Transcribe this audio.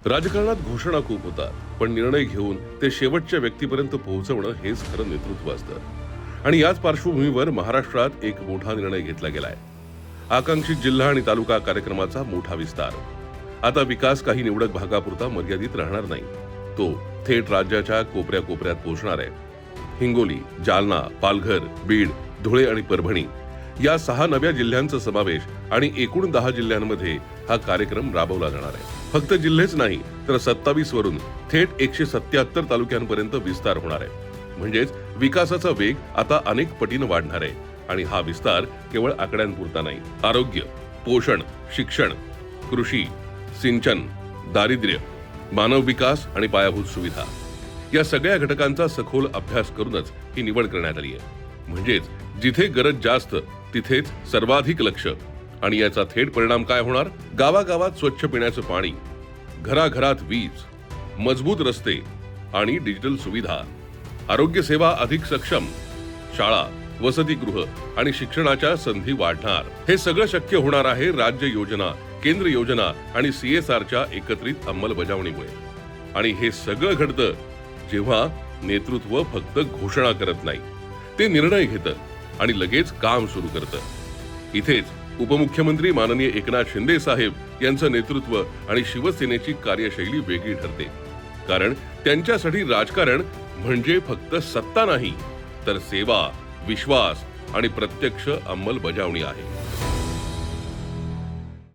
राजकारणात घोषणा खूप होतात, पण निर्णय घेऊन ते शेवटच्या व्यक्तीपर्यंत पोहोचवणं हेच खरं नेतृत्व असतं। आणि याच पार्श्वभूमीवर महाराष्ट्रात एक मोठा निर्णय घेतला गेलाय। आकांक्षित जिल्हा आणि तालुका कार्यक्रमाचा मोठा विस्तार। आता विकास काही निवडक भागापुरता मर्यादित राहणार नाही, तो थेट राज्याच्या कोपऱ्या कोपऱ्यात पोहोचणार आहे। हिंगोली, जालना, पालघर, बीड, धुळे आणि परभणी या 6 नव्या जिल्ह्यांचा समावेश आणि एकूण 10 जिल्ह्यांमध्ये हा कार्यक्रम राबवला जाणार आहे। फक्त जिल्हेच नाही तर 27 वरून थेट 177 तालुक्यांपर्यंत विस्तार होणार आहे। म्हणजेच विकासाचा वेग आता अनेक पटीने वाढणार आहे। आणि हा विस्तार केवळ आकड्यांपुरता नाही, आरोग्य, पोषण, शिक्षण, कृषी, सिंचन, दारिद्र्य, मानव विकास आणि पायाभूत सुविधा या सगळ्या घटकांचा सखोल अभ्यास करूनच ही निवड करण्यात आली आहे। म्हणजेच जिथे गरज जास्त तिथेच सर्वाधिक लक्ष। आणि याचा थेट परिणाम काय होणार? गावागावात स्वच्छ पिण्याचं पाणी, घराघरात वीज, मजबूत रस्ते आणि डिजिटल सुविधा, आरोग्य सेवा अधिक सक्षम, शाळा, वसतिगृह आणि शिक्षणाच्या संधी वाढणार। हे सगळं शक्य होणार आहे राज्य योजना, केंद्र योजना आणि CSRच्या एकत्रित अंमलबजावणीमुळे। आणि हे सगळं घडतं जेव्हा नेतृत्व फक्त घोषणा करत नाही, ते निर्णय घेतं आणि लगेच काम सुरू करतं। इथेच उपमुख्यमंत्री माननीय एकनाथ शिंदे साहेब यांचं नेतृत्व आणि शिवसेनेची कार्यशैली वेगळी ठरते। कारण त्यांच्यासाठी राजकारण म्हणजे फक्त सत्ता नाही, तर सेवा, विश्वास आणि प्रत्यक्ष अंमलबजावणी आहे।